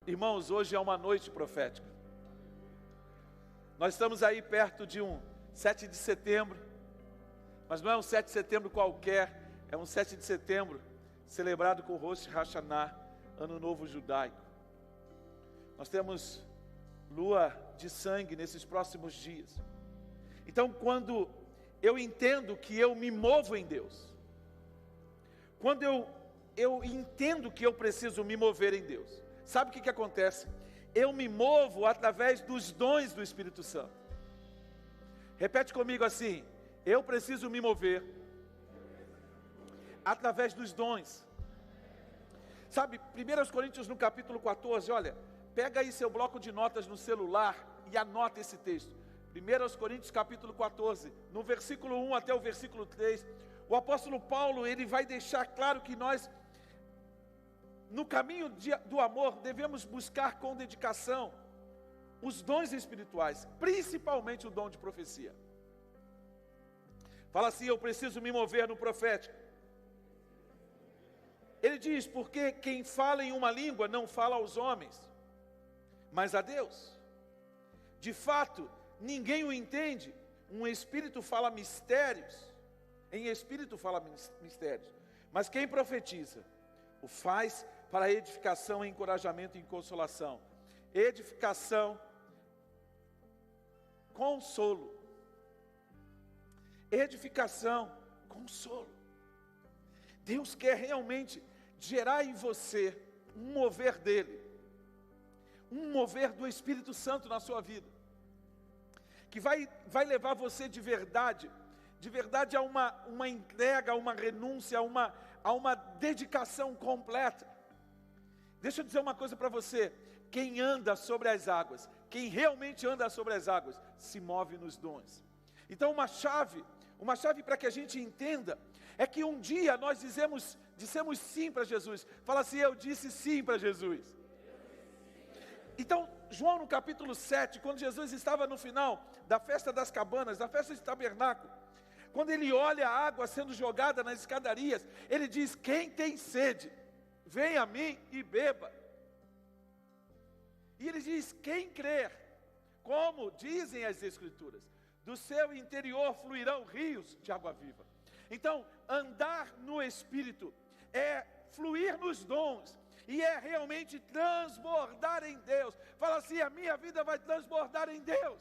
Irmãos, hoje é uma noite profética. Nós estamos aí perto de um 7 de setembro, mas não é um 7 de setembro qualquer, é um 7 de setembro celebrado com o Rosh Hashanah, Ano Novo Judaico. Nós temos lua de sangue nesses próximos dias. Então, quando eu entendo que eu me movo em Deus, quando eu entendo que eu preciso me mover em Deus, sabe o que acontece? Eu me movo através dos dons do Espírito Santo. Repete comigo assim: eu preciso me mover através dos dons. Sabe, 1 Coríntios no capítulo 14, olha, pega aí seu bloco de notas no celular e anota esse texto. 1 Coríntios capítulo 14, no versículo 1 até o versículo 3, o apóstolo Paulo, ele vai deixar claro que nós, no caminho do amor, devemos buscar com dedicação os dons espirituais, principalmente o dom de profecia. Fala assim: eu preciso me mover no profético. Ele diz: porque quem fala em uma língua não fala aos homens, mas a Deus. De fato, ninguém o entende. Um espírito fala mistérios, em espírito fala mistérios. Mas quem profetiza, o faz para edificação, encorajamento e consolação. Edificação, consolo. Edificação, consolo. Deus quer realmente gerar em você um mover dele, um mover do Espírito Santo na sua vida, que vai levar você de verdade a uma entrega, a uma renúncia, a uma dedicação completa. Deixa eu dizer uma coisa para você: quem anda sobre as águas, quem realmente anda sobre as águas, se move nos dons. Então uma chave para que a gente entenda, é que um dia nós dissemos sim para Jesus. Fala assim: eu disse sim para Jesus. Então, João no capítulo 7, quando Jesus estava no final da festa das cabanas, da festa de tabernáculo, quando ele olha a água sendo jogada nas escadarias, ele diz: quem tem sede, vem a mim e beba. E ele diz: quem crer, como dizem as Escrituras, do seu interior fluirão rios de água viva. Então, andar no Espírito é fluir nos dons, e é realmente transbordar em Deus. Fala assim: a minha vida vai transbordar em Deus.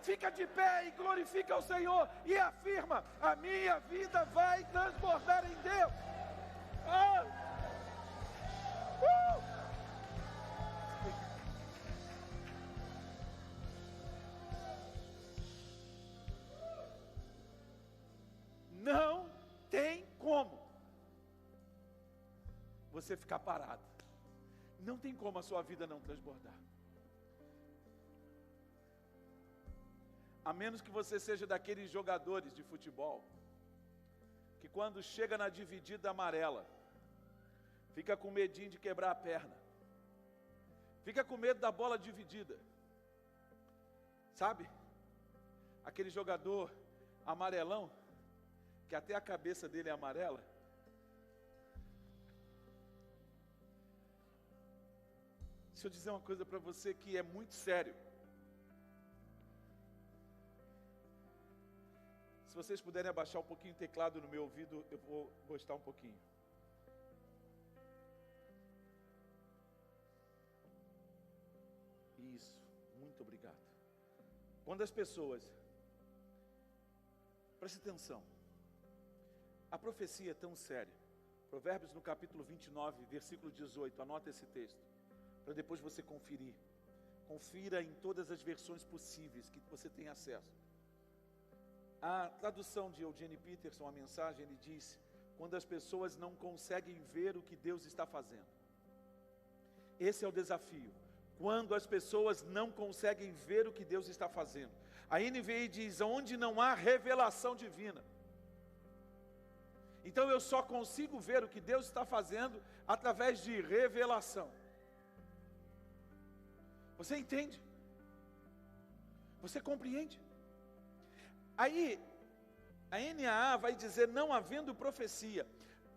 Fica de pé e glorifica o Senhor, e afirma: a minha vida vai transbordar em Deus. Não tem como você ficar parado. Não tem como a sua vida não transbordar. A menos que você seja daqueles jogadores de futebol que quando chega na dividida amarela, fica com medinho de quebrar a perna, fica com medo da bola dividida. Sabe? Aquele jogador amarelão, que até a cabeça dele é amarela. Deixa eu dizer uma coisa para você que é muito sério. Se vocês puderem abaixar um pouquinho o teclado no meu ouvido, eu vou gostar um pouquinho. Isso, muito obrigado. Quando as pessoas, preste atenção, a profecia é tão séria. Provérbios no capítulo 29, versículo 18, anota esse texto, para depois você conferir. Confira em todas as versões possíveis que você tem acesso. A tradução de Eugene Peterson, a mensagem, ele diz: quando as pessoas não conseguem ver o que Deus está fazendo. Esse é o desafio. Quando as pessoas não conseguem ver o que Deus está fazendo. A NVI diz: onde não há revelação divina. Então eu só consigo ver o que Deus está fazendo através de revelação. Você entende? Você compreende? Aí, a NAA vai dizer: não havendo profecia.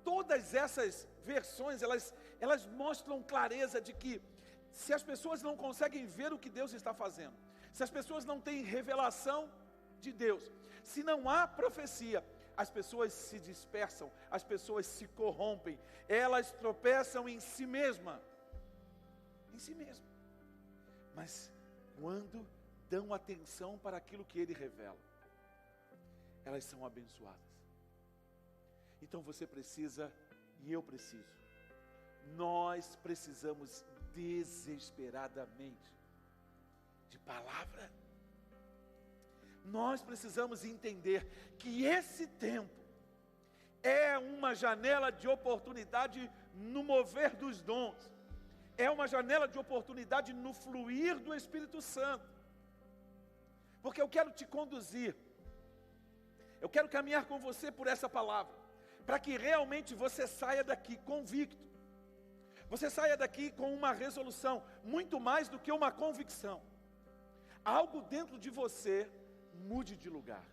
Todas essas versões, elas mostram clareza de que se as pessoas não conseguem ver o que Deus está fazendo, se as pessoas não têm revelação de Deus, se não há profecia, as pessoas se dispersam, as pessoas se corrompem, elas tropeçam em si mesma. Em si mesma. Mas quando dão atenção para aquilo que Ele revela, elas são abençoadas. Então você precisa, e eu preciso, nós precisamos desesperadamente de palavra. Nós precisamos entender que esse tempo é uma janela de oportunidade no mover dos dons, é uma janela de oportunidade no fluir do Espírito Santo, porque eu quero te conduzir, eu quero caminhar com você por essa palavra, para que realmente você saia daqui convicto, você saia daqui com uma resolução, muito mais do que uma convicção, algo dentro de você mude de lugar.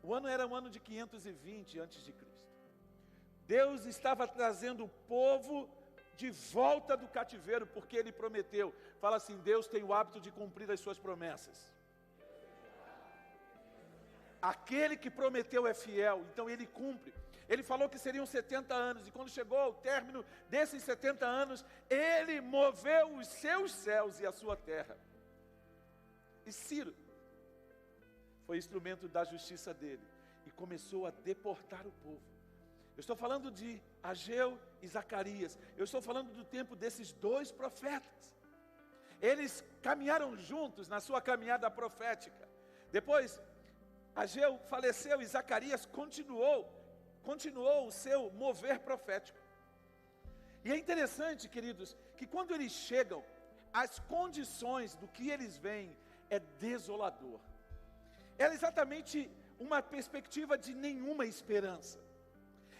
O ano era um ano de 520 a.C. Deus estava trazendo o povo de volta do cativeiro, porque Ele prometeu. Fala assim, Deus tem o hábito de cumprir as suas promessas. Aquele que prometeu é fiel, então Ele cumpre. Ele falou que seriam 70 anos, e quando chegou ao término desses 70 anos, Ele moveu os seus céus e a sua terra. E Ciro foi instrumento da justiça dele, e começou a deportar o povo. Eu estou falando de Ageu e Zacarias, eu estou falando do tempo desses dois profetas. Eles caminharam juntos na sua caminhada profética. Depois, Ageu faleceu e Zacarias continuou o seu mover profético. E é interessante, queridos, que quando eles chegam, as condições do que eles veem é desolador. Era exatamente uma perspectiva de nenhuma esperança.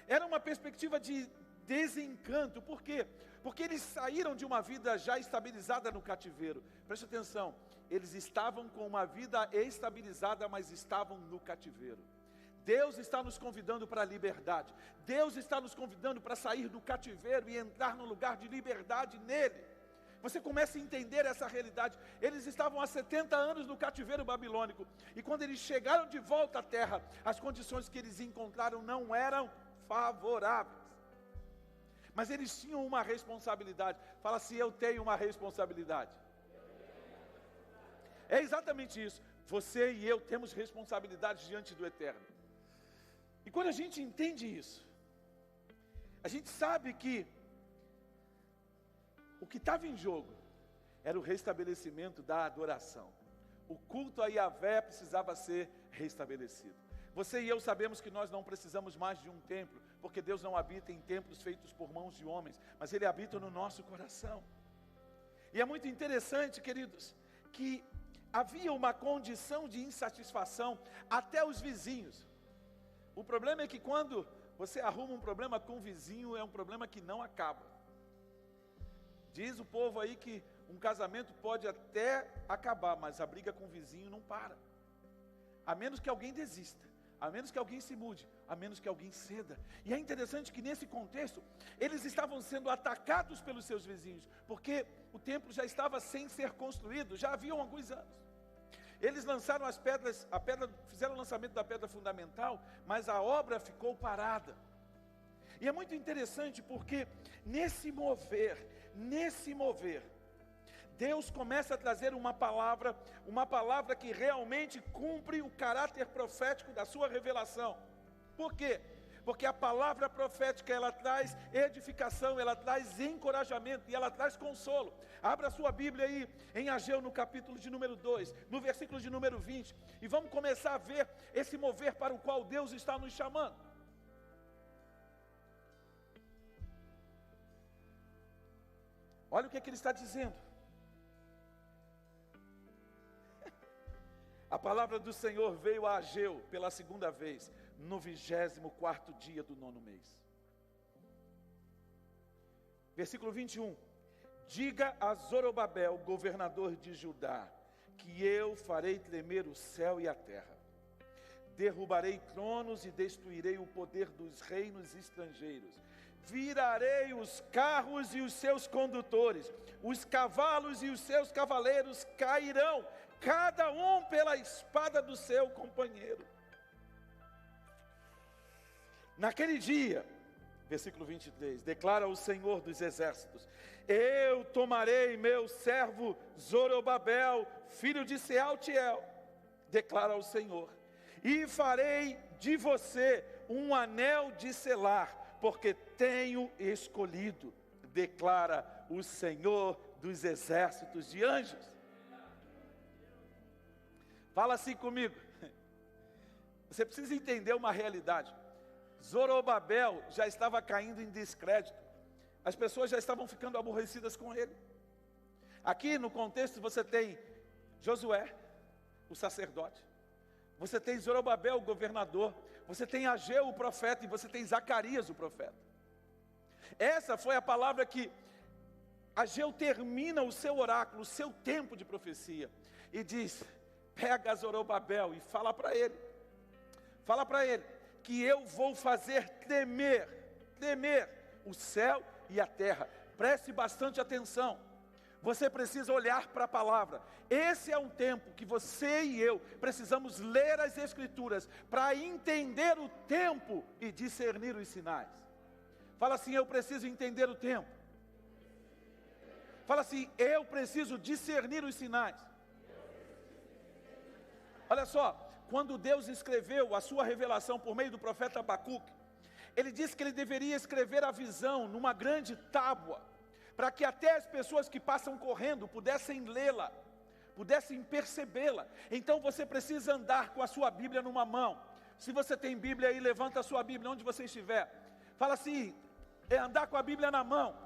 Era uma perspectiva de desencanto. Por quê? Porque eles saíram de uma vida já estabilizada no cativeiro. Preste atenção, eles estavam com uma vida estabilizada, mas estavam no cativeiro. Deus está nos convidando para a liberdade. Deus está nos convidando para sair do cativeiro e entrar no lugar de liberdade nele. Você começa a entender essa realidade. Eles estavam há 70 anos no cativeiro babilônico, e quando eles chegaram de volta à terra, as condições que eles encontraram não eram favoráveis. Mas eles tinham uma responsabilidade. Fala assim, eu tenho uma responsabilidade. É exatamente isso. Você e eu temos responsabilidades diante do Eterno. E quando a gente entende isso, a gente sabe que o que estava em jogo era o restabelecimento da adoração. O culto a Yahvé precisava ser restabelecido. Você e eu sabemos que nós não precisamos mais de um templo, porque Deus não habita em templos feitos por mãos de homens, mas Ele habita no nosso coração. E é muito interessante, queridos, que havia uma condição de insatisfação até os vizinhos. O problema é que quando você arruma um problema com o vizinho, é um problema que não acaba. Diz o povo aí que um casamento pode até acabar, mas a briga com o vizinho não para. A menos que alguém desista, a menos que alguém se mude, a menos que alguém ceda. E é interessante que nesse contexto, eles estavam sendo atacados pelos seus vizinhos, porque o templo já estava sem ser construído, já haviam alguns anos. Eles lançaram as pedras, fizeram o lançamento da pedra fundamental, mas a obra ficou parada. E é muito interessante porque nesse mover, Deus começa a trazer uma palavra que realmente cumpre o caráter profético da sua revelação. Por quê? Porque a palavra profética, ela traz edificação, ela traz encorajamento e ela traz consolo. Abra sua Bíblia aí em Ageu, no capítulo de número 2, no versículo de número 20, e vamos começar a ver esse mover para o qual Deus está nos chamando. Olha o que ele está dizendo. A palavra do Senhor veio a Ageu pela segunda vez, no 24º dia do 9º mês. Versículo 21. Diga a Zorobabel, governador de Judá, que eu farei tremer o céu e a terra. derrubarei tronos e destruirei o poder dos reinos estrangeiros. Virarei os carros e os seus condutores, os cavalos e os seus cavaleiros cairão, cada um pela espada do seu companheiro. Naquele dia, versículo 23, declara o Senhor dos exércitos: eu tomarei meu servo Zorobabel, filho de Sealtiel, declara o Senhor, e farei de você um anel de selar, porque tenho escolhido, declara o Senhor dos exércitos de anjos. Fala assim comigo. Você precisa entender uma realidade. Zorobabel já estava caindo em descrédito. As pessoas já estavam ficando aborrecidas com ele. Aqui no contexto você tem Josué, o sacerdote. Você tem Zorobabel, o governador. Você tem Ageu, o profeta, e você tem Zacarias, o profeta. Essa foi a palavra que Ageu termina o seu oráculo, o seu tempo de profecia, e diz: pega Zorobabel e fala para ele que eu vou fazer tremer o céu e a terra. Preste bastante atenção. Você precisa olhar para a palavra. Esse é um tempo que você e eu precisamos ler as Escrituras para entender o tempo e discernir os sinais. Fala assim: eu preciso entender o tempo. Fala assim: eu preciso discernir os sinais. Olha só, quando Deus escreveu a sua revelação por meio do profeta Abacuque, ele disse que ele deveria escrever a visão numa grande tábua, para que até as pessoas que passam correndo pudessem lê-la, pudessem percebê-la. Então você precisa andar com a sua Bíblia numa mão. Se você tem Bíblia aí, levanta a sua Bíblia onde você estiver. Fala assim: é andar com a Bíblia na mão.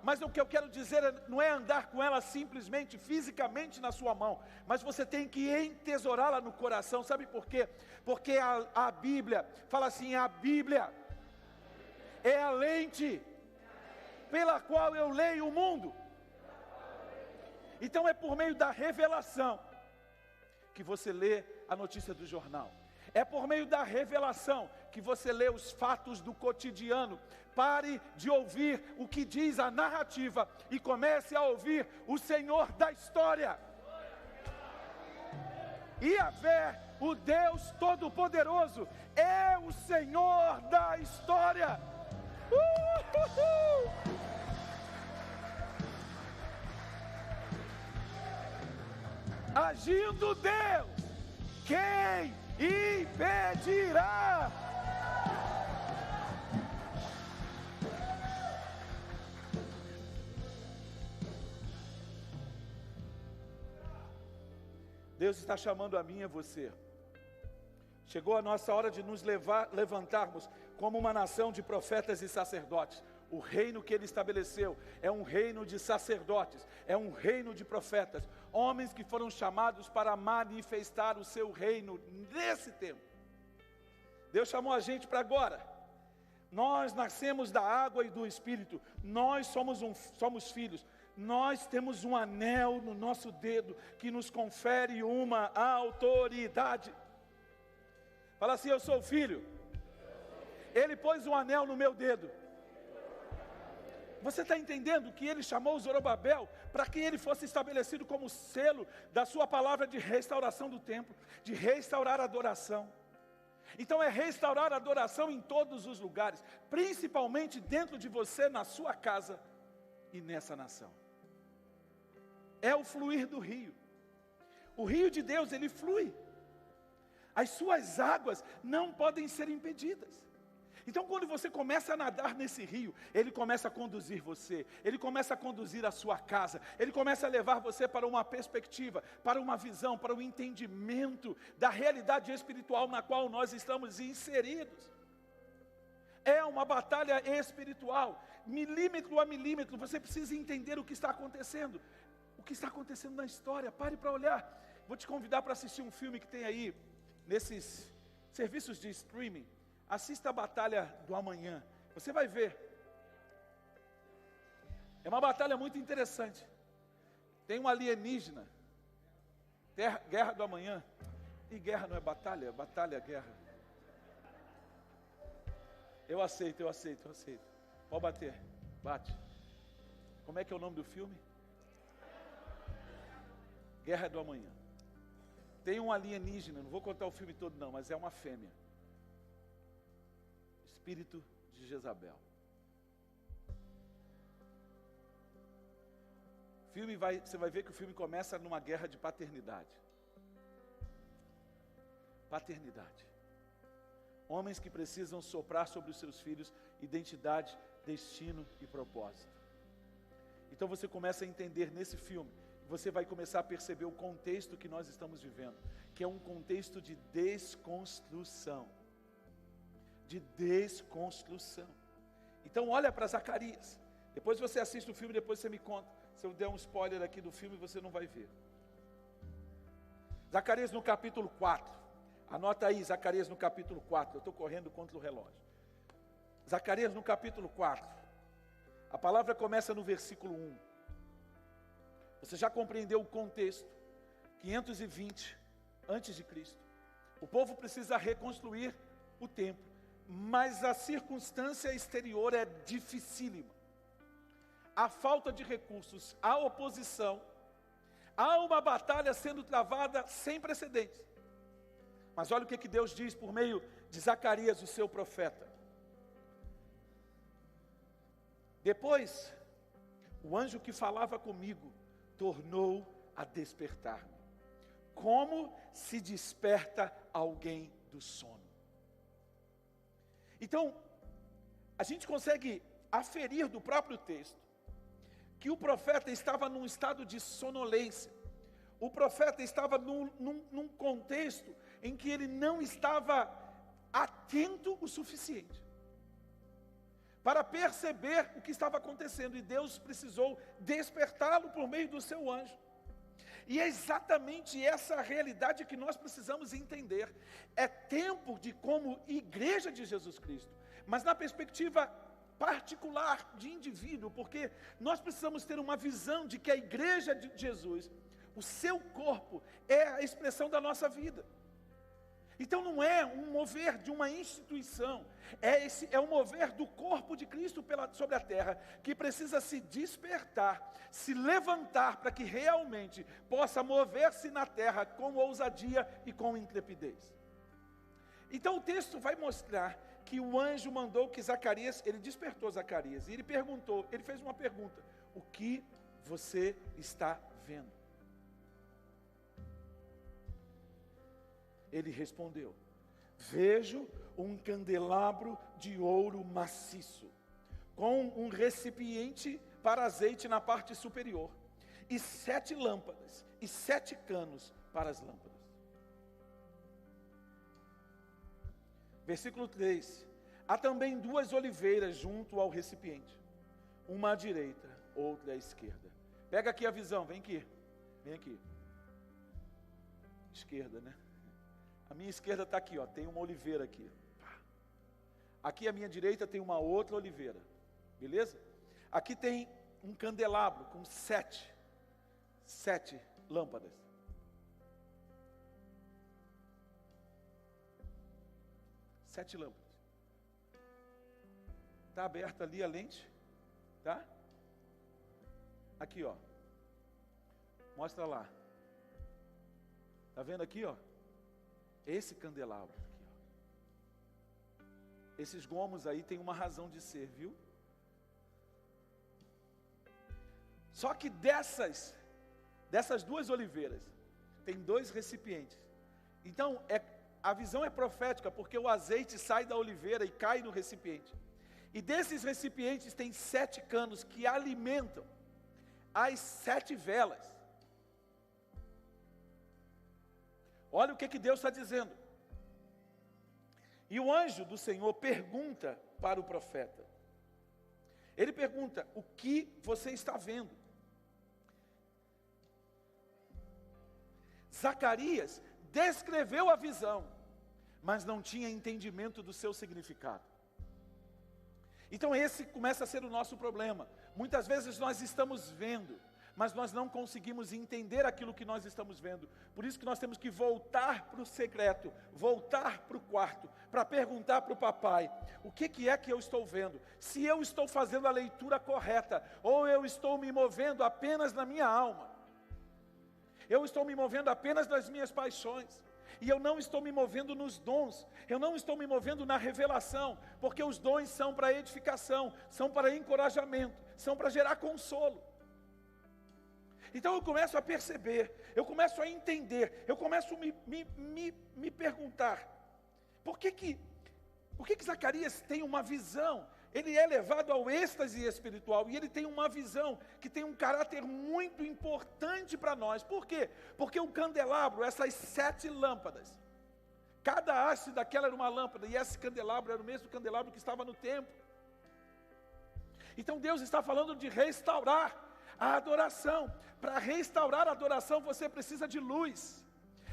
Mas o que eu quero dizer não é andar com ela simplesmente, fisicamente na sua mão, mas você tem que entesourá-la no coração. Sabe por quê? Porque a Bíblia, fala assim: a Bíblia é a lente pela qual eu leio o mundo. Então é por meio da revelação que você lê a notícia do jornal. É por meio da revelação que você lê os fatos do cotidiano. Pare de ouvir o que diz a narrativa e comece a ouvir o Senhor da história. Yahvé, o Deus Todo-Poderoso, é o Senhor da história. Agindo Deus, quem impedirá? Deus está chamando a mim e a você. Chegou a nossa hora de nos levantarmos como uma nação de profetas e sacerdotes. O reino que Ele estabeleceu é um reino de sacerdotes, é um reino de profetas, homens que foram chamados para manifestar o seu reino nesse tempo. Deus chamou a gente para agora. Nós nascemos da água e do Espírito, nós somos filhos. Nós temos um anel no nosso dedo que nos confere uma autoridade. Fala assim: eu sou filho. Ele pôs um anel no meu dedo. Você está entendendo que ele chamou Zorobabel para que ele fosse estabelecido como selo da sua palavra de restauração do templo, de restaurar a adoração. Então é restaurar a adoração em todos os lugares, principalmente dentro de você, na sua casa e nessa nação. É o fluir do rio. O rio de Deus, ele flui. As suas águas não podem ser impedidas. Então quando você começa a nadar nesse rio, ele começa a conduzir você, ele começa a conduzir a sua casa, ele começa a levar você para uma perspectiva, para uma visão, para um entendimento da realidade espiritual na qual nós estamos inseridos. É uma batalha espiritual, milímetro a milímetro, você precisa entender o que está acontecendo. O que está acontecendo na história, pare para olhar. Vou te convidar para assistir um filme que tem aí, nesses serviços de streaming. Assista a Batalha do Amanhã, você vai ver. É uma batalha muito interessante. Tem um alienígena, Guerra do Amanhã. E guerra não é batalha? Batalha é guerra. Eu aceito. Pode bater. Bate. Como é que é o nome do filme? Guerra do Amanhã. Tem um alienígena, não vou contar o filme todo não, mas é uma fêmea. Espírito de Jezabel. Você vai ver que o filme começa numa guerra de paternidade. Paternidade. Homens que precisam soprar sobre os seus filhos identidade, destino e propósito. Então você começa a entender nesse filme, você vai começar a perceber o contexto que nós estamos vivendo, que é um contexto de desconstrução. De desconstrução. Então olha para Zacarias. Depois você assiste o filme, depois você me conta. Se eu der um spoiler aqui do filme, você não vai ver. Zacarias no capítulo 4. Anota aí, Zacarias no capítulo 4. Eu estou correndo contra o relógio. Zacarias no capítulo 4. A palavra começa no versículo 1. Você já compreendeu o contexto. 520 antes de Cristo. O povo precisa reconstruir o templo. Mas a circunstância exterior é dificílima. Há falta de recursos, há oposição, há uma batalha sendo travada sem precedentes. Mas olha o que Deus diz por meio de Zacarias, o seu profeta. Depois, o anjo que falava comigo tornou a despertar-me, como se desperta alguém do sono. Então, a gente consegue aferir do próprio texto que o profeta estava num estado de sonolência. O profeta estava num contexto em que ele não estava atento o suficiente para perceber o que estava acontecendo. E Deus precisou despertá-lo por meio do seu anjo. E é exatamente essa realidade que nós precisamos entender. É tempo de, como igreja de Jesus Cristo, mas na perspectiva particular de indivíduo, porque nós precisamos ter uma visão de que a igreja de Jesus, o seu corpo, é a expressão da nossa vida. Então não é um mover de uma instituição, é o mover do corpo de Cristo sobre a terra, que precisa se despertar, se levantar, para que realmente possa mover-se na terra com ousadia e com intrepidez. Então o texto vai mostrar que o anjo mandou que Zacarias, ele despertou Zacarias, e ele fez uma pergunta: o que você está vendo? Ele respondeu: vejo um candelabro de ouro maciço, com um recipiente para azeite na parte superior, e 7 lâmpadas, e 7 canos para as lâmpadas. Versículo 3. Há também 2 oliveiras junto ao recipiente, uma à direita, outra à esquerda. Pega aqui a visão, vem aqui. Esquerda, né? A minha esquerda está aqui, ó, tem uma oliveira aqui. Aqui à minha direita tem uma outra oliveira, beleza? Aqui tem um candelabro com 7 lâmpadas. 7 lâmpadas. Está aberta ali a lente, tá? Aqui, ó. Mostra lá. Tá vendo aqui, ó? Esse candelabro aqui, ó. Esses gomos aí tem uma razão de ser, viu? Só que dessas 2 oliveiras, tem 2 recipientes. Então, a visão é profética, porque o azeite sai da oliveira e cai no recipiente. E desses recipientes tem 7 canos que alimentam as 7 velas. Olha o que Deus está dizendo. E o anjo do Senhor pergunta para o profeta. Ele pergunta: o que você está vendo? Zacarias descreveu a visão, mas não tinha entendimento do seu significado. Então esse começa a ser o nosso problema. Muitas vezes nós estamos vendo, mas nós não conseguimos entender aquilo que nós estamos vendo. Por isso que nós temos que voltar para o secreto, voltar para o quarto, para perguntar para o papai, o que é que eu estou vendo? Se eu estou fazendo a leitura correta, ou eu estou me movendo apenas na minha alma. Eu estou me movendo apenas nas minhas paixões. E eu não estou me movendo nos dons, eu não estou me movendo na revelação, porque os dons são para edificação, são para encorajamento, são para gerar consolo. Então eu começo a perceber, eu começo a entender, eu começo a me perguntar, por que Zacarias tem uma visão? Ele é levado ao êxtase espiritual, e ele tem uma visão que tem um caráter muito importante para nós. Por quê? Porque o candelabro, essas 7 lâmpadas, cada haste daquela era uma lâmpada, e esse candelabro era o mesmo candelabro que estava no templo. Então Deus está falando de restaurar a adoração. Para restaurar a adoração você precisa de luz,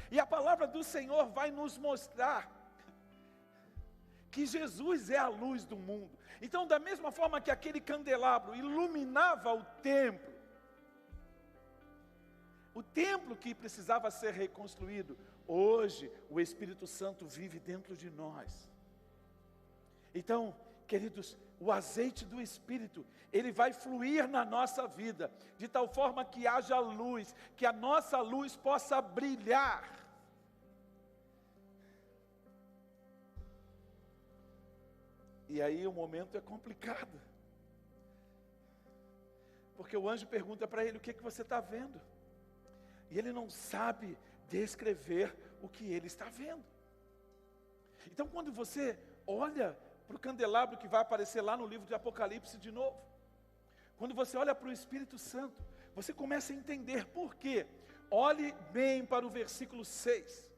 e a palavra do Senhor vai nos mostrar que Jesus é a luz do mundo. Então, da mesma forma que aquele candelabro iluminava o templo que precisava ser reconstruído, hoje o Espírito Santo vive dentro de nós. Então, queridos, o azeite do Espírito, ele vai fluir na nossa vida, de tal forma que haja luz, que a nossa luz possa brilhar. E aí o momento é complicado, porque o anjo pergunta para ele, o que você está vendo? E ele não sabe descrever o que ele está vendo. Então quando você olha para o candelabro que vai aparecer lá no livro de Apocalipse de novo, quando você olha para o Espírito Santo, você começa a entender por quê. Olhe bem para o versículo 6,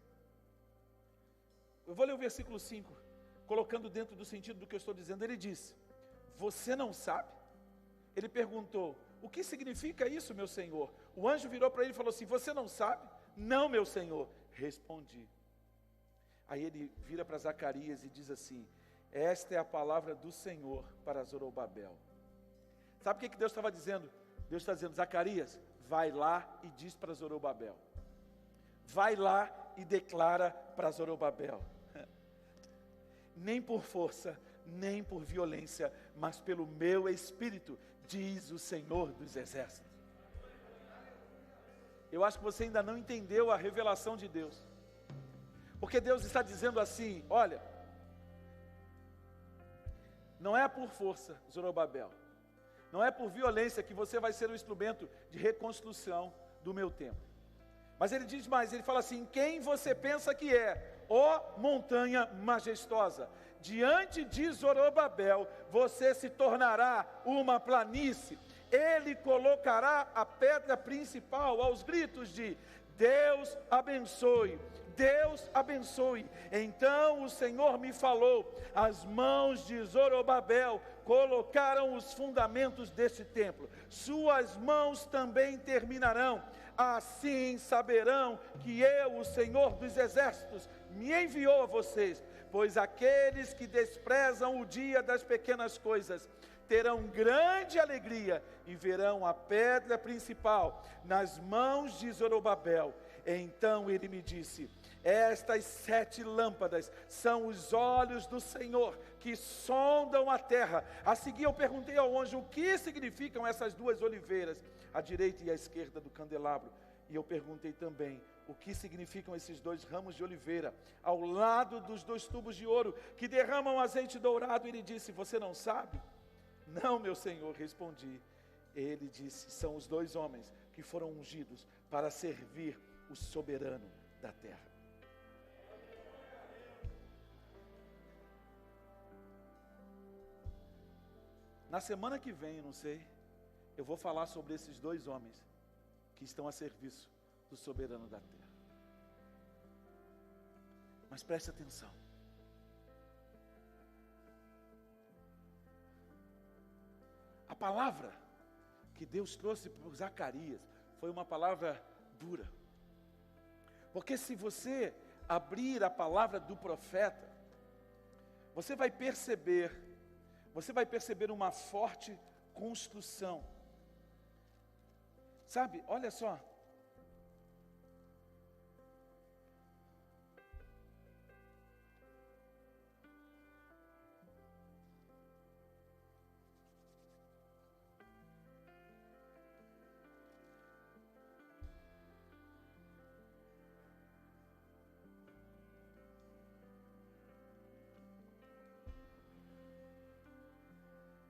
eu vou ler o versículo 5, colocando dentro do sentido do que eu estou dizendo. Ele disse, você não sabe? Ele perguntou, o que significa isso, meu Senhor? O anjo virou para ele e falou assim, você não sabe? Não, meu Senhor, respondi. Aí ele vira para Zacarias e diz assim, esta é a palavra do Senhor para Zorobabel. Sabe o que Deus estava dizendo? Deus está dizendo, Zacarias, vai lá e diz para Zorobabel. Vai lá e declara para Zorobabel. Nem por força, nem por violência, mas pelo meu Espírito, diz o Senhor dos Exércitos. Eu acho que você ainda não entendeu a revelação de Deus, porque Deus está dizendo assim, olha, não é por força, Zorobabel, não é por violência que você vai ser o instrumento de reconstrução do meu templo. Mas ele diz mais, ele fala assim, quem você pensa que é? Ó montanha majestosa, diante de Zorobabel, você se tornará uma planície. Ele colocará a pedra principal aos gritos de Deus abençoe, Deus abençoe. Então o Senhor me falou, as mãos de Zorobabel colocaram os fundamentos deste templo, suas mãos também terminarão. Assim saberão que eu, o Senhor dos Exércitos, me enviou a vocês, pois aqueles que desprezam o dia das pequenas coisas, terão grande alegria e verão a pedra principal nas mãos de Zorobabel. Então ele me disse, estas 7 lâmpadas são os olhos do Senhor, que sondam a terra. A seguir eu perguntei ao anjo, o que significam essas 2 oliveiras, à direita e à esquerda do candelabro? E eu perguntei também, o que significam esses 2 ramos de oliveira, ao lado dos 2 tubos de ouro, que derramam azeite dourado? Ele disse, você não sabe? Não, meu Senhor, respondi. Ele disse, são os 2 homens que foram ungidos para servir o soberano da terra. Na semana que vem, não sei, eu vou falar sobre esses 2 homens que estão a serviço do soberano da terra. Mas preste atenção. A palavra que Deus trouxe para Zacarias foi uma palavra dura. Porque se você abrir a palavra do profeta, você vai perceber uma forte construção Sabe, olha só.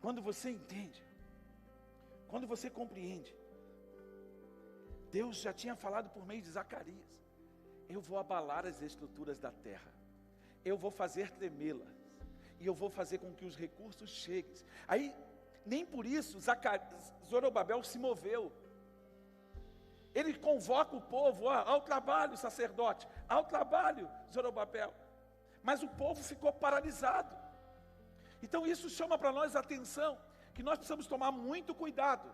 Quando você entende, quando você compreende, Deus já tinha falado por meio de Zacarias: eu vou abalar as estruturas da terra, eu vou fazer tremê-las, e eu vou fazer com que os recursos cheguem. Aí, nem por isso, Zorobabel se moveu. Ele convoca o povo ao trabalho, sacerdote, ao trabalho, Zorobabel. Mas o povo ficou paralisado. Então isso chama para nós a atenção, que nós precisamos tomar muito cuidado.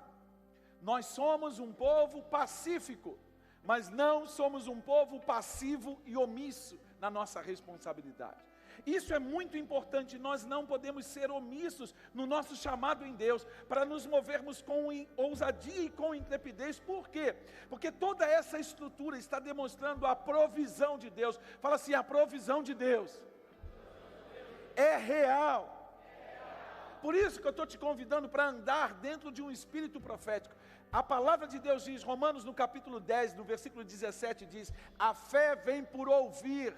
Nós somos um povo pacífico, mas não somos um povo passivo e omisso na nossa responsabilidade. Isso é muito importante, nós não podemos ser omissos no nosso chamado em Deus, para nos movermos com ousadia e com intrepidez. Por quê? Porque toda essa estrutura está demonstrando a provisão de Deus. Fala assim: a provisão de Deus é real. Por isso que eu estou te convidando para andar dentro de um espírito profético. A palavra de Deus diz, Romanos no capítulo 10, no versículo 17 diz: a fé vem por ouvir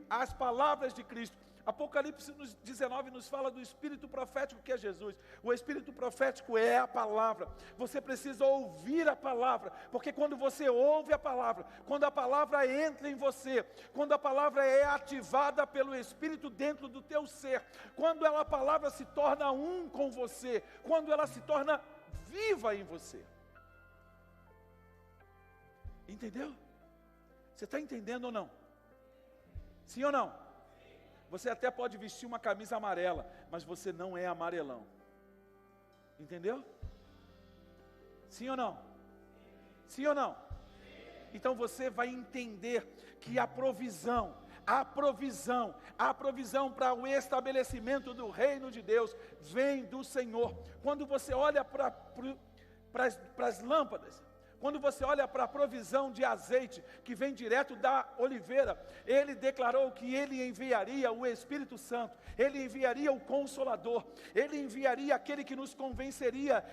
as palavras de Cristo. Apocalipse 19 nos fala do espírito profético que é Jesus. O espírito profético é a palavra. Você precisa ouvir a palavra, porque quando você ouve a palavra, quando a palavra entra em você, quando a palavra é ativada pelo Espírito dentro do teu ser, quando a palavra se torna um com você, quando ela se torna viva em você. Entendeu? Você está entendendo ou não? Sim ou não? Você até pode vestir uma camisa amarela, mas você não é amarelão. Entendeu? Sim ou não? Sim ou não? Então você vai entender que a provisão para o estabelecimento do reino de Deus vem do Senhor. Quando você olha para as lâmpadas, quando você olha para a provisão de azeite que vem direto da oliveira, ele declarou que ele enviaria o Espírito Santo, ele enviaria o Consolador, ele enviaria aquele que nos convenceria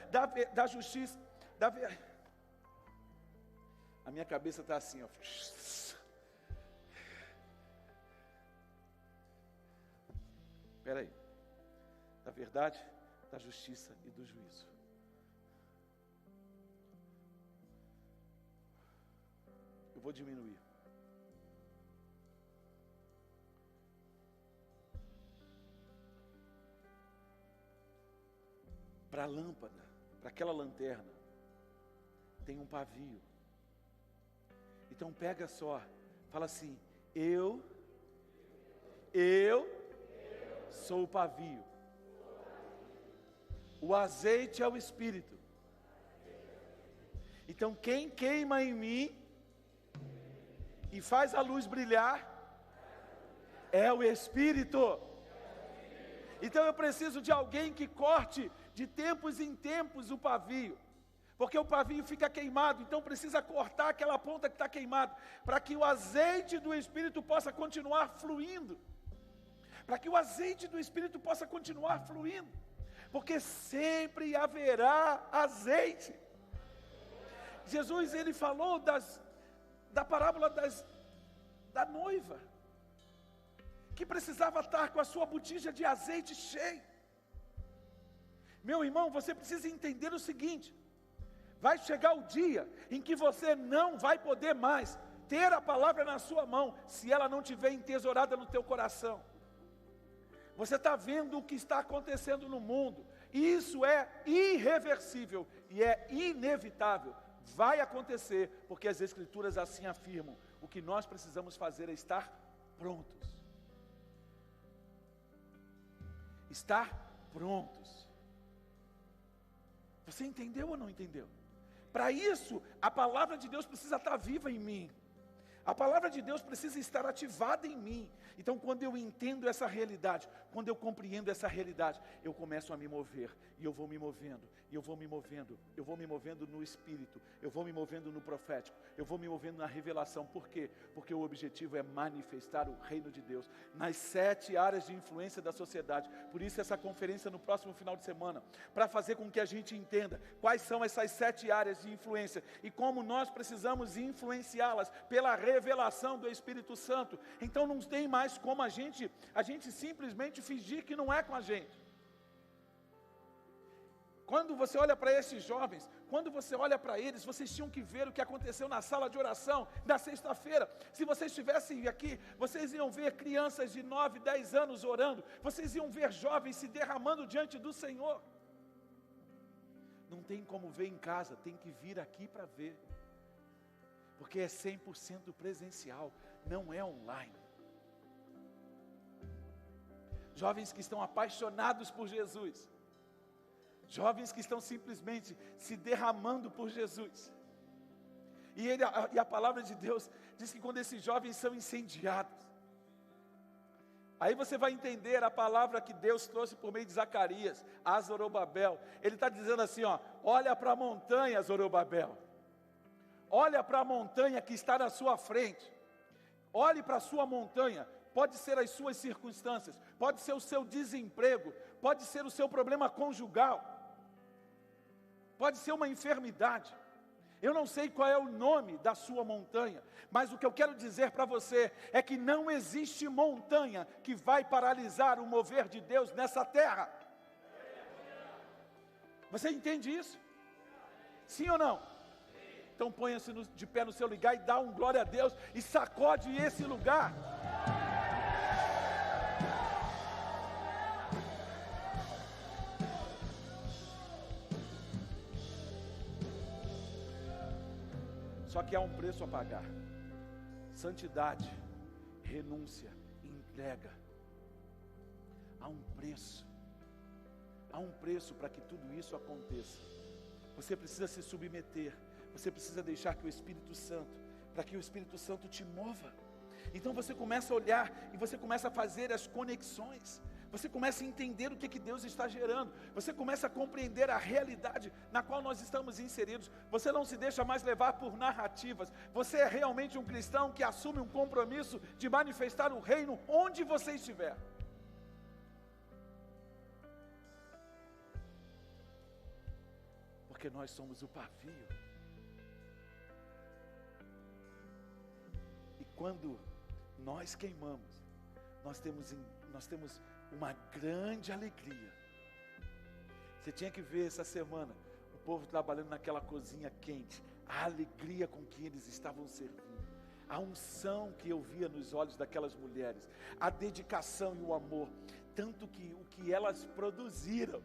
da justiça. A minha cabeça está assim, ó. Espera aí. Da verdade, da justiça e do juízo. Eu vou diminuir. Para a lâmpada, para aquela lanterna, tem um pavio. Então pega só, fala assim: eu sou o pavio. O azeite é o Espírito. Então quem queima em mim e faz a luz brilhar é o Espírito. Então eu preciso de alguém que corte de tempos em tempos o pavio, porque o pavio fica queimado. Então precisa cortar aquela ponta que está queimada, para que o azeite do Espírito possa continuar fluindo, porque sempre haverá azeite. Jesus, ele falou da parábola da noiva, que precisava estar com a sua botija de azeite cheia. Meu irmão, você precisa entender o seguinte: vai chegar o dia em que você não vai poder mais ter a palavra na sua mão, se ela não estiver entesourada no teu coração. Você está vendo o que está acontecendo no mundo, e isso é irreversível e é inevitável. Vai acontecer, porque as Escrituras assim afirmam. O que nós precisamos fazer é estar prontos. Estar prontos. Você entendeu ou não entendeu? Para isso, a palavra de Deus precisa estar viva em mim. A palavra de Deus precisa estar ativada em mim. Então, quando eu entendo essa realidade, quando eu compreendo essa realidade, eu começo a me mover. E eu vou me movendo, e eu vou me movendo. Eu vou me movendo no Espírito, eu vou me movendo no profético, eu vou me movendo na revelação. Por quê? Porque o objetivo é manifestar o reino de Deus nas 7 áreas de influência da sociedade. Por isso essa conferência no próximo final de semana, para fazer com que a gente entenda quais são essas 7 áreas de influência e como nós precisamos influenciá-las pela revelação do Espírito Santo. Então não tem mais como a gente simplesmente fingir que não é com a gente. Quando você olha para esses jovens, quando você olha para eles, vocês tinham que ver o que aconteceu na sala de oração da sexta-feira. Se vocês estivessem aqui, vocês iam ver crianças de 9, 10 anos orando, vocês iam ver jovens se derramando diante do Senhor. Não tem como ver em casa, tem que vir aqui para ver, porque é 100% presencial, não é online. Jovens que estão apaixonados por Jesus, jovens que estão simplesmente se derramando por Jesus. E a palavra de Deus diz que quando esses jovens são incendiados, aí você vai entender a palavra que Deus trouxe por meio de Zacarias, a Zorobabel. Ele está dizendo assim, ó, olha para a montanha, Zorobabel. Olha para a montanha que está na sua frente. Olhe para a sua montanha. Pode ser as suas circunstâncias, pode ser o seu desemprego, pode ser o seu problema conjugal, pode ser uma enfermidade. Eu não sei qual é o nome da sua montanha, mas o que eu quero dizer para você é que não existe montanha que vai paralisar o mover de Deus nessa terra. Você entende isso? Sim ou não? Então ponha-se de pé no seu lugar e dá um glória a Deus e sacode esse lugar. Só que há um preço a pagar: santidade, renúncia, entrega. Há um preço para que tudo isso aconteça. Você precisa se submeter, você precisa deixar que o Espírito Santo, para que o Espírito Santo te mova. Então você começa a olhar e você começa a fazer as conexões. Você começa a entender o que Deus está gerando. Você começa a compreender a realidade na qual nós estamos inseridos. Você não se deixa mais levar por narrativas. Você é realmente um cristão que assume um compromisso de manifestar o reino onde você estiver. Porque nós somos o pavio. E quando nós queimamos, nós temos uma grande alegria. Você tinha que ver essa semana o povo trabalhando naquela cozinha quente, a alegria com que eles estavam servindo, a unção que eu via nos olhos daquelas mulheres, a dedicação e o amor, tanto que o que elas produziram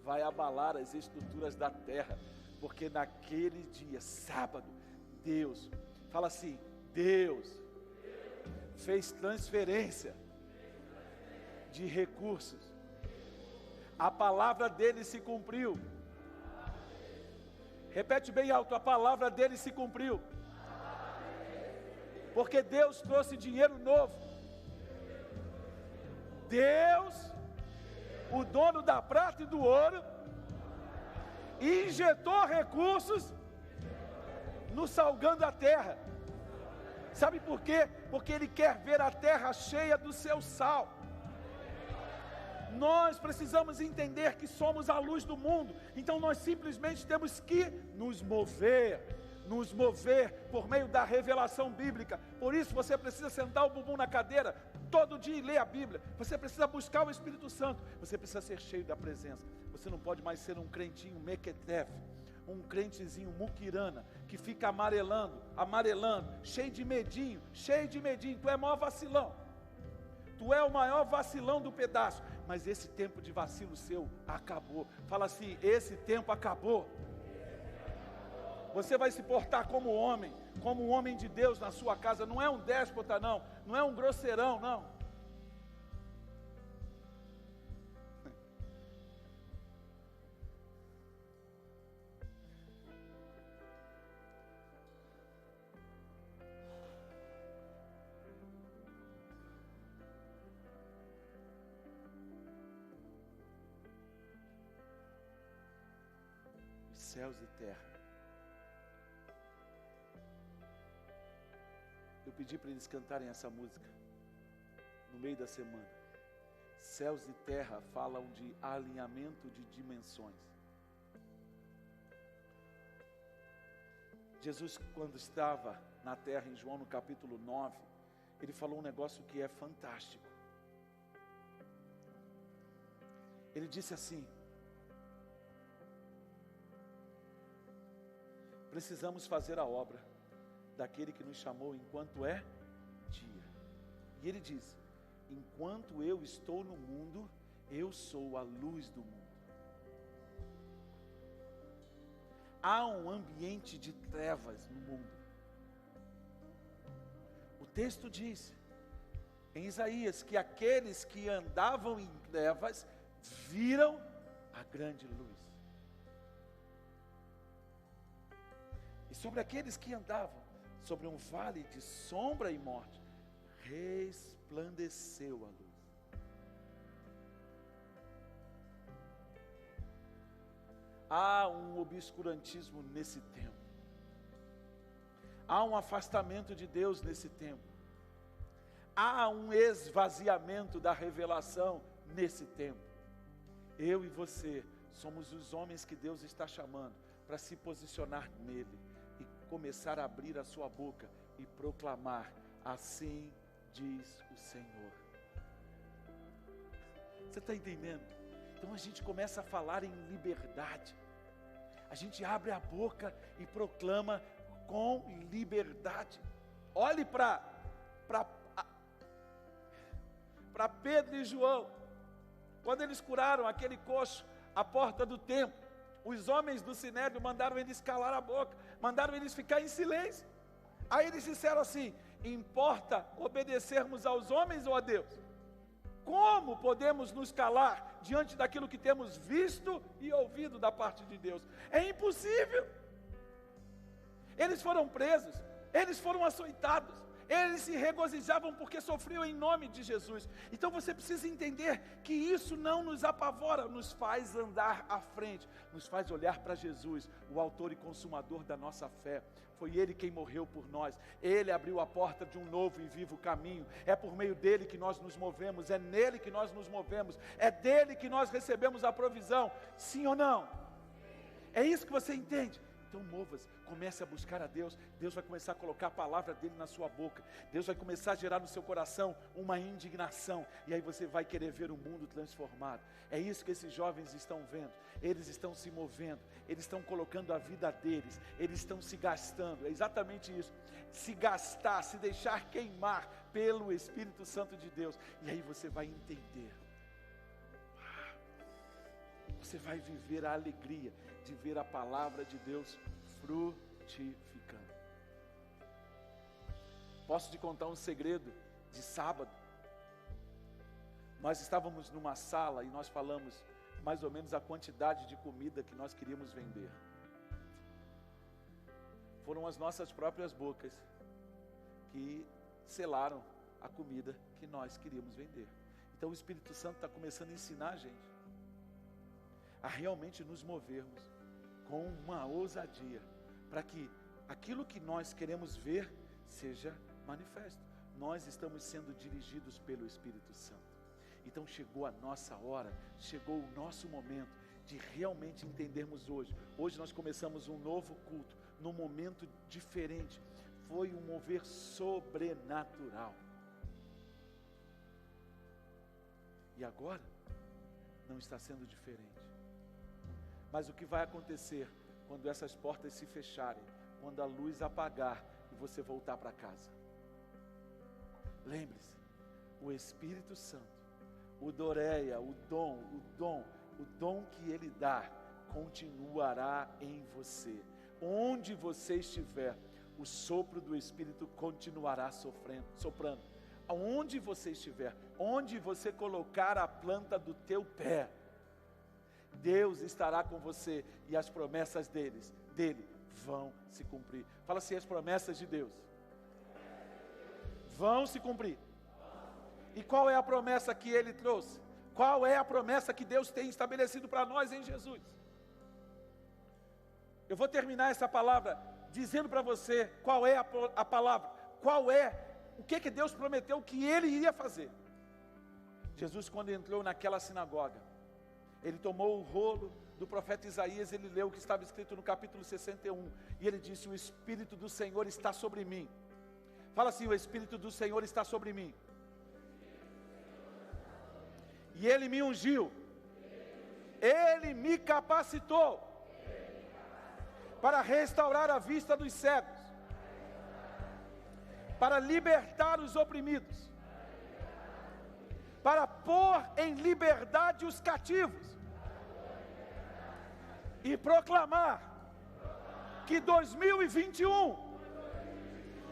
vai abalar as estruturas da terra, porque naquele dia, sábado, Deus, fala assim, Deus fez transferência de recursos. A palavra dele se cumpriu. Repete bem alto, a palavra dele se cumpriu. Porque Deus trouxe dinheiro novo. Deus, o dono da prata e do ouro, injetou recursos no salgando a terra. Sabe por quê? Porque Ele quer ver a terra cheia do seu sal. Nós precisamos entender que somos a luz do mundo. Então nós simplesmente temos que nos mover por meio da revelação bíblica. Por isso você precisa sentar o bumbum na cadeira todo dia e ler a Bíblia. Você precisa buscar o Espírito Santo. Você precisa ser cheio da presença. Você não pode mais ser um crentinho mequetrefe, um crentezinho muquirana, que fica amarelando, cheio de medinho, tu é o maior vacilão, tu é o maior vacilão do pedaço, mas esse tempo de vacilo seu acabou. Fala assim, esse tempo acabou. Você vai se portar como um homem de Deus na sua casa, não é um déspota não é um grosseirão não. céus e terra. Eu pedi para eles cantarem essa música no meio da semana. Céus e terra falam de alinhamento de dimensões. Jesus, quando estava na terra, em João no capítulo 9, ele falou um negócio que é fantástico. Ele disse assim: precisamos fazer a obra daquele que nos chamou enquanto é dia. E ele diz: enquanto eu estou no mundo, eu sou a luz do mundo. Há um ambiente de trevas no mundo. O texto diz em Isaías que aqueles que andavam em trevas viram a grande luz. E sobre aqueles que andavam sobre um vale de sombra e morte, resplandeceu a luz. Há um obscurantismo nesse tempo. Há um afastamento de Deus nesse tempo. Há um esvaziamento da revelação nesse tempo. Eu e você somos os homens que Deus está chamando para se posicionar nele e começar a abrir a sua boca e proclamar: assim diz o Senhor. Você está entendendo? Então a gente começa a falar em liberdade. A gente abre a boca e proclama com liberdade. Olhe para Pedro e João. Quando eles curaram aquele coxo à porta do templo, os homens do Sinédrio mandaram eles calar a boca, mandaram eles ficar em silêncio. Aí eles disseram assim: importa obedecermos aos homens ou a Deus? Como podemos nos calar diante daquilo que temos visto e ouvido da parte de Deus? É impossível. Eles foram presos, eles foram açoitados, eles se regozijavam porque sofriam em nome de Jesus. Então você precisa entender que isso não nos apavora, nos faz andar à frente, nos faz olhar para Jesus, o autor e consumador da nossa fé. Foi Ele quem morreu por nós. Ele abriu a porta de um novo e vivo caminho. É por meio dele que nós nos movemos, é nele que nós nos movemos, é dele que nós recebemos a provisão. Sim ou não? É isso que você entende? Então mova-se, comece a buscar a Deus. Deus vai começar a colocar a palavra dele na sua boca. Deus vai começar a gerar no seu coração uma indignação. E aí você vai querer ver o mundo transformado. É isso que esses jovens estão vendo. Eles estão se movendo, eles estão colocando a vida deles, eles estão se gastando. É exatamente isso. Se gastar, se deixar queimar pelo Espírito Santo de Deus. E aí você vai entender. Você vai viver a alegria de ver a palavra de Deus frutificando. Posso te contar um segredo de sábado? Nós estávamos numa sala e nós falamos mais ou menos a quantidade de comida que nós queríamos vender. Foram as nossas próprias bocas que selaram a comida que nós queríamos vender. Então o Espírito Santo está começando a ensinar a gente a realmente nos movermos com uma ousadia, para que aquilo que nós queremos ver seja manifesto. Nós estamos sendo dirigidos pelo Espírito Santo. Então chegou a nossa hora, chegou o nosso momento de realmente entendermos hoje. Hoje nós começamos um novo culto, num momento diferente. Foi um mover sobrenatural. E agora não está sendo diferente. Mas o que vai acontecer quando essas portas se fecharem, quando a luz apagar e você voltar para casa? Lembre-se, o Espírito Santo, o Doreia, o dom que Ele dá, continuará em você. Onde você estiver, o sopro do Espírito continuará soprando. Aonde você estiver, onde você colocar a planta do teu pé, Deus estará com você e as promessas dele vão se cumprir. Fala assim: as promessas de Deus vão se cumprir. E qual é a promessa que Ele trouxe? Qual é a promessa que Deus tem estabelecido para nós em Jesus? Eu vou terminar essa palavra dizendo para você qual é a palavra, o que Deus prometeu que Ele iria fazer. Jesus, quando entrou naquela sinagoga, Ele tomou o rolo do profeta Isaías, Ele leu o que estava escrito no capítulo 61, e Ele disse: o Espírito do Senhor está sobre mim. Fala assim: o Espírito do Senhor está sobre mim. E Ele me ungiu, Ele me capacitou para restaurar a vista dos cegos, para libertar os oprimidos, para pôr em liberdade os cativos, e proclamar que 2021,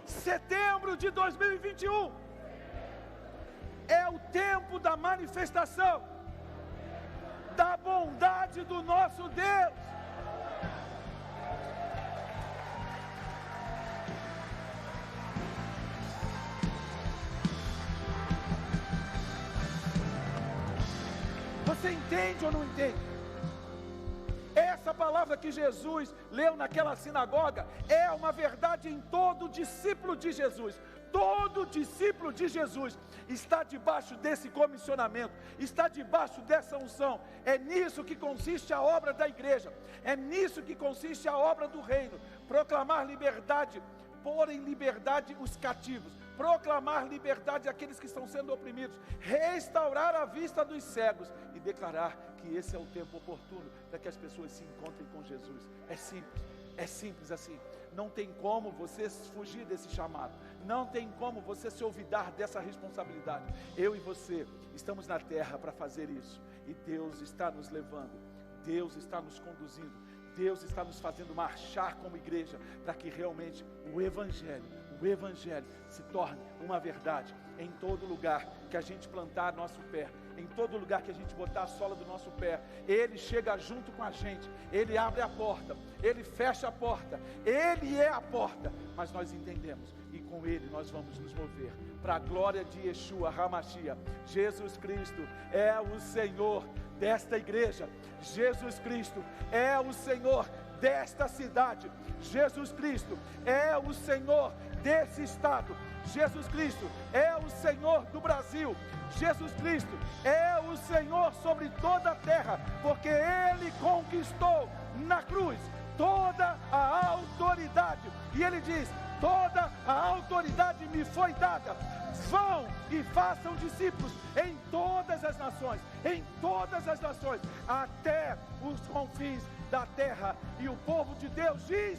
setembro de 2021, é o tempo da manifestação da bondade do nosso Deus. Você entende ou não entende? Essa palavra que Jesus leu naquela sinagoga é uma verdade em todo discípulo de Jesus. Todo discípulo de Jesus está debaixo desse comissionamento, está debaixo dessa unção. É nisso que consiste a obra da igreja, é nisso que consiste a obra do reino. Proclamar liberdade, pôr em liberdade os cativos, proclamar liberdade àqueles que estão sendo oprimidos, restaurar a vista dos cegos e declarar que esse é o tempo oportuno para que as pessoas se encontrem com Jesus. É simples assim. Não tem como você fugir desse chamado, não tem como você se olvidar dessa responsabilidade. Eu e você estamos na terra para fazer isso, e Deus está nos levando, Deus está nos conduzindo, Deus está nos fazendo marchar como igreja, para que realmente o Evangelho se torne uma verdade em todo lugar que a gente plantar nosso pé, em todo lugar que a gente botar a sola do nosso pé. Ele chega junto com a gente, Ele abre a porta, Ele fecha a porta, Ele é a porta, mas nós entendemos, e com Ele nós vamos nos mover, para a glória de Yeshua HaMashiach. Jesus Cristo é o Senhor desta igreja, Jesus Cristo é o Senhor desta cidade, Jesus Cristo é o Senhor desse estado, Jesus Cristo é o Senhor do Brasil, Jesus Cristo é o Senhor sobre toda a terra, porque Ele conquistou na cruz toda a autoridade, e Ele diz: toda a autoridade me foi dada. Vão e façam discípulos em todas as nações, até os confins da terra. E o povo de Deus diz: